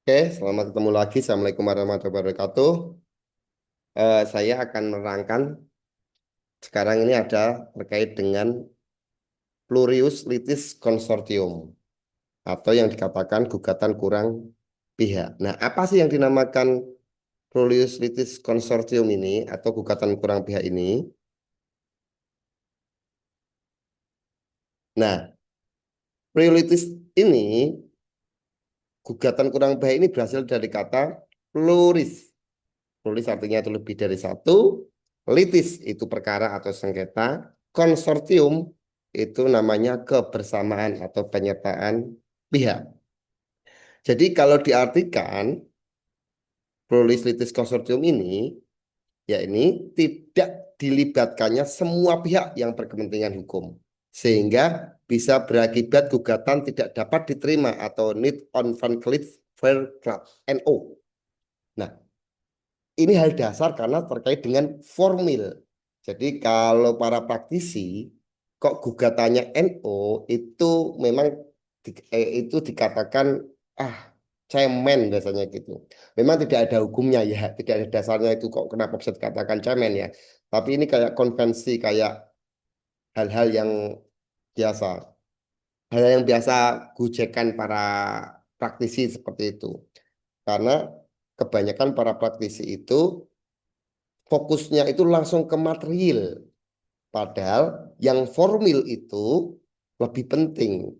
Oke, selamat ketemu lagi. Assalamualaikum warahmatullahi wabarakatuh. Saya akan menerangkan sekarang ini ada terkait dengan plurius litis consortium atau yang dikatakan gugatan kurang pihak. Nah, apa sih yang dinamakan plurius litis consortium ini atau gugatan kurang pihak ini? Nah, plurius ini, gugatan kurang pihak ini berasal dari kata pluris. Pluris artinya itu lebih dari satu, litis itu perkara atau sengketa, konsortium itu namanya kebersamaan atau penyertaan pihak. Jadi kalau diartikan pluris litis konsortium ini, ya ini tidak dilibatkannya semua pihak yang berkepentingan hukum. Sehingga bisa berakibat gugatan tidak dapat diterima atau need on conflict fair club NO. Nah, ini hal dasar karena terkait dengan formil. Jadi kalau para praktisi kok gugatannya NO itu memang itu dikatakan ah cemen biasanya gitu. Memang tidak ada hukumnya ya, tidak ada dasarnya itu kok kenapa bisa dikatakan cemen ya. Tapi ini kayak konvensi kayak hal-hal yang biasa. Hal yang biasa gujekan para praktisi seperti itu. Karena kebanyakan para praktisi itu fokusnya itu langsung ke material. Padahal yang formil itu lebih penting.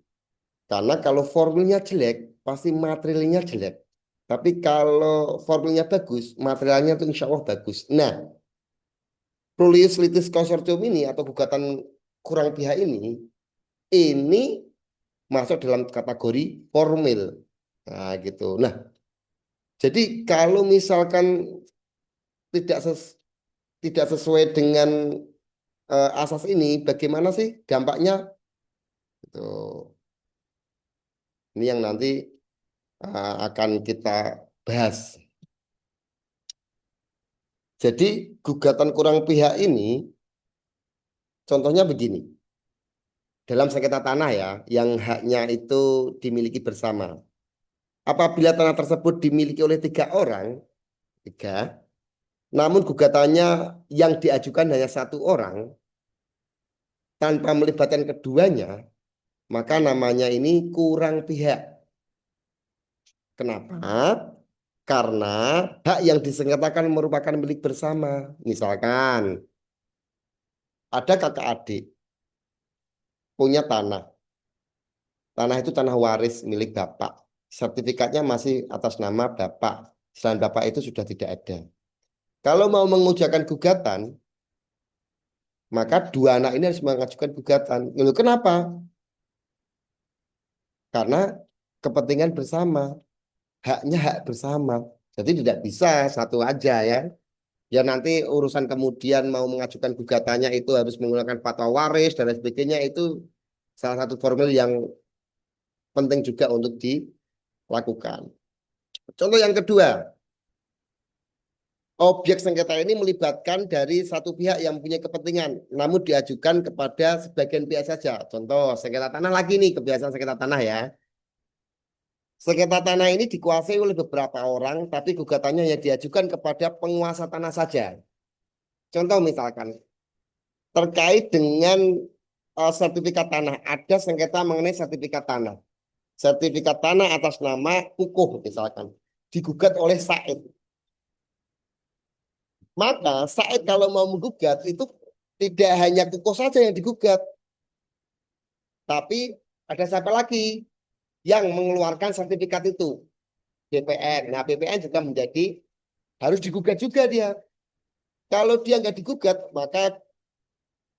Karena kalau formilnya jelek, pasti materialnya jelek. Tapi kalau formilnya bagus, materialnya itu insya Allah bagus. Nah, Plulius Litis Consortium ini atau gugatan kurang pihak ini masuk dalam kategori formil. Nah, gitu. Nah, jadi kalau misalkan tidak tidak sesuai dengan asas ini, bagaimana sih dampaknya? Itu ini yang nanti akan kita bahas. Jadi gugatan kurang pihak ini contohnya begini. Dalam sengketa tanah ya, yang haknya itu dimiliki bersama. Apabila tanah tersebut dimiliki oleh tiga orang, tiga, namun gugatannya yang diajukan hanya satu orang, tanpa melibatkan keduanya, maka namanya ini kurang pihak. Kenapa? Karena hak yang disengketakan merupakan milik bersama. Misalkan ada kakak adik punya tanah. Tanah itu tanah waris milik bapak. Sertifikatnya masih atas nama bapak. Selain bapak itu sudah tidak ada. Kalau mau mengujakan gugatan, maka dua anak ini harus mengajukan gugatan. Lalu kenapa? Karena kepentingan bersama, haknya hak bersama. Jadi tidak bisa satu aja ya. Ya nanti urusan kemudian mau mengajukan gugatannya itu harus menggunakan fatwa waris dan lain sebagainya itu salah satu formil yang penting juga untuk dilakukan. Contoh yang kedua, objek sengketa ini melibatkan dari satu pihak yang punya kepentingan, namun diajukan kepada sebagian pihak saja. Contoh sengketa tanah lagi nih, kebiasaan sengketa tanah ya. Sengketa tanah ini dikuasai oleh beberapa orang, tapi gugatannya yang diajukan kepada penguasa tanah saja. Contoh misalkan, terkait dengan sertifikat tanah, ada sengketa mengenai sertifikat tanah. Sertifikat tanah atas nama Kukuh misalkan, digugat oleh Said. Maka Said kalau mau menggugat itu tidak hanya Kukuh saja yang digugat, tapi ada siapa lagi yang mengeluarkan sertifikat itu? BPN. Nah, BPN juga menjadi harus digugat juga dia. Kalau dia nggak digugat, maka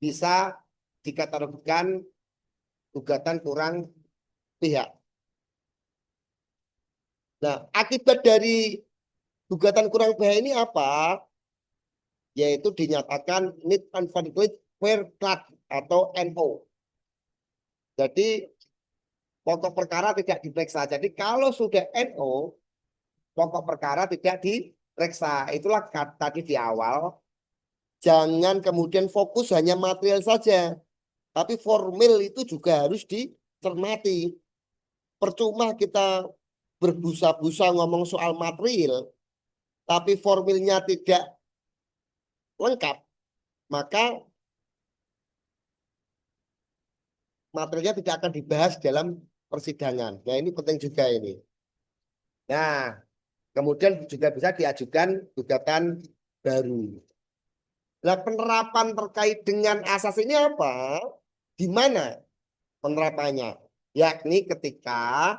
bisa dikategorikan gugatan kurang pihak. Nah, akibat dari gugatan kurang pihak ini apa? Yaitu dinyatakan need unconflict fair class atau NO. Jadi pokok perkara tidak diperiksa. Jadi kalau sudah NO, pokok perkara tidak diperiksa. Itulah tadi di awal. Jangan kemudian fokus hanya material saja. Tapi formil itu juga harus dicermati. Percuma kita berbusa-busa ngomong soal material, tapi formilnya tidak lengkap, maka materialnya tidak akan dibahas dalam persidangan. Nah, ini penting juga ini. Nah, kemudian juga bisa diajukan gugatan baru. Nah, penerapan terkait dengan asas ini apa? Di mana penerapannya? Yakni ketika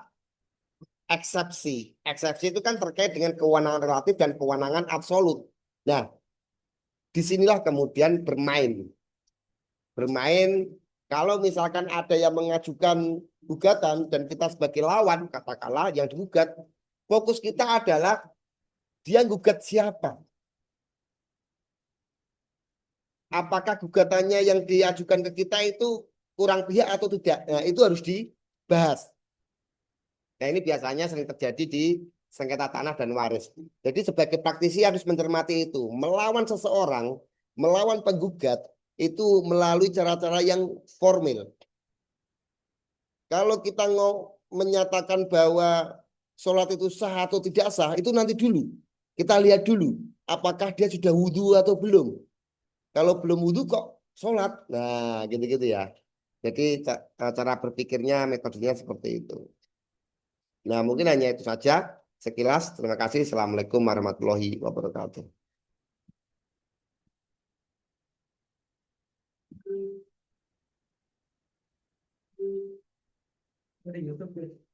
eksepsi. Eksepsi itu kan terkait dengan kewenangan relatif dan kewenangan absolut. Nah, disinilah kemudian bermain. Bermain kalau misalkan ada yang mengajukan gugatan dan kita sebagai lawan, katakanlah yang digugat, fokus kita adalah dia gugat siapa? Apakah gugatannya yang diajukan ke kita itu kurang pihak atau tidak? Nah, itu harus dibahas. Nah, ini biasanya sering terjadi di sengketa tanah dan waris. Jadi sebagai praktisi harus mencermati itu. Melawan seseorang, melawan penggugat, itu melalui cara-cara yang formil. Kalau kita menyatakan bahwa sholat itu sah atau tidak sah, itu nanti dulu. Kita lihat dulu, apakah dia sudah wudhu atau belum. Kalau belum wudhu kok sholat. Nah, gitu-gitu ya. Jadi cara berpikirnya, metodenya seperti itu. Nah, mungkin hanya itu saja. Sekilas, terima kasih. Assalamualaikum warahmatullahi wabarakatuh. Dari YouTube.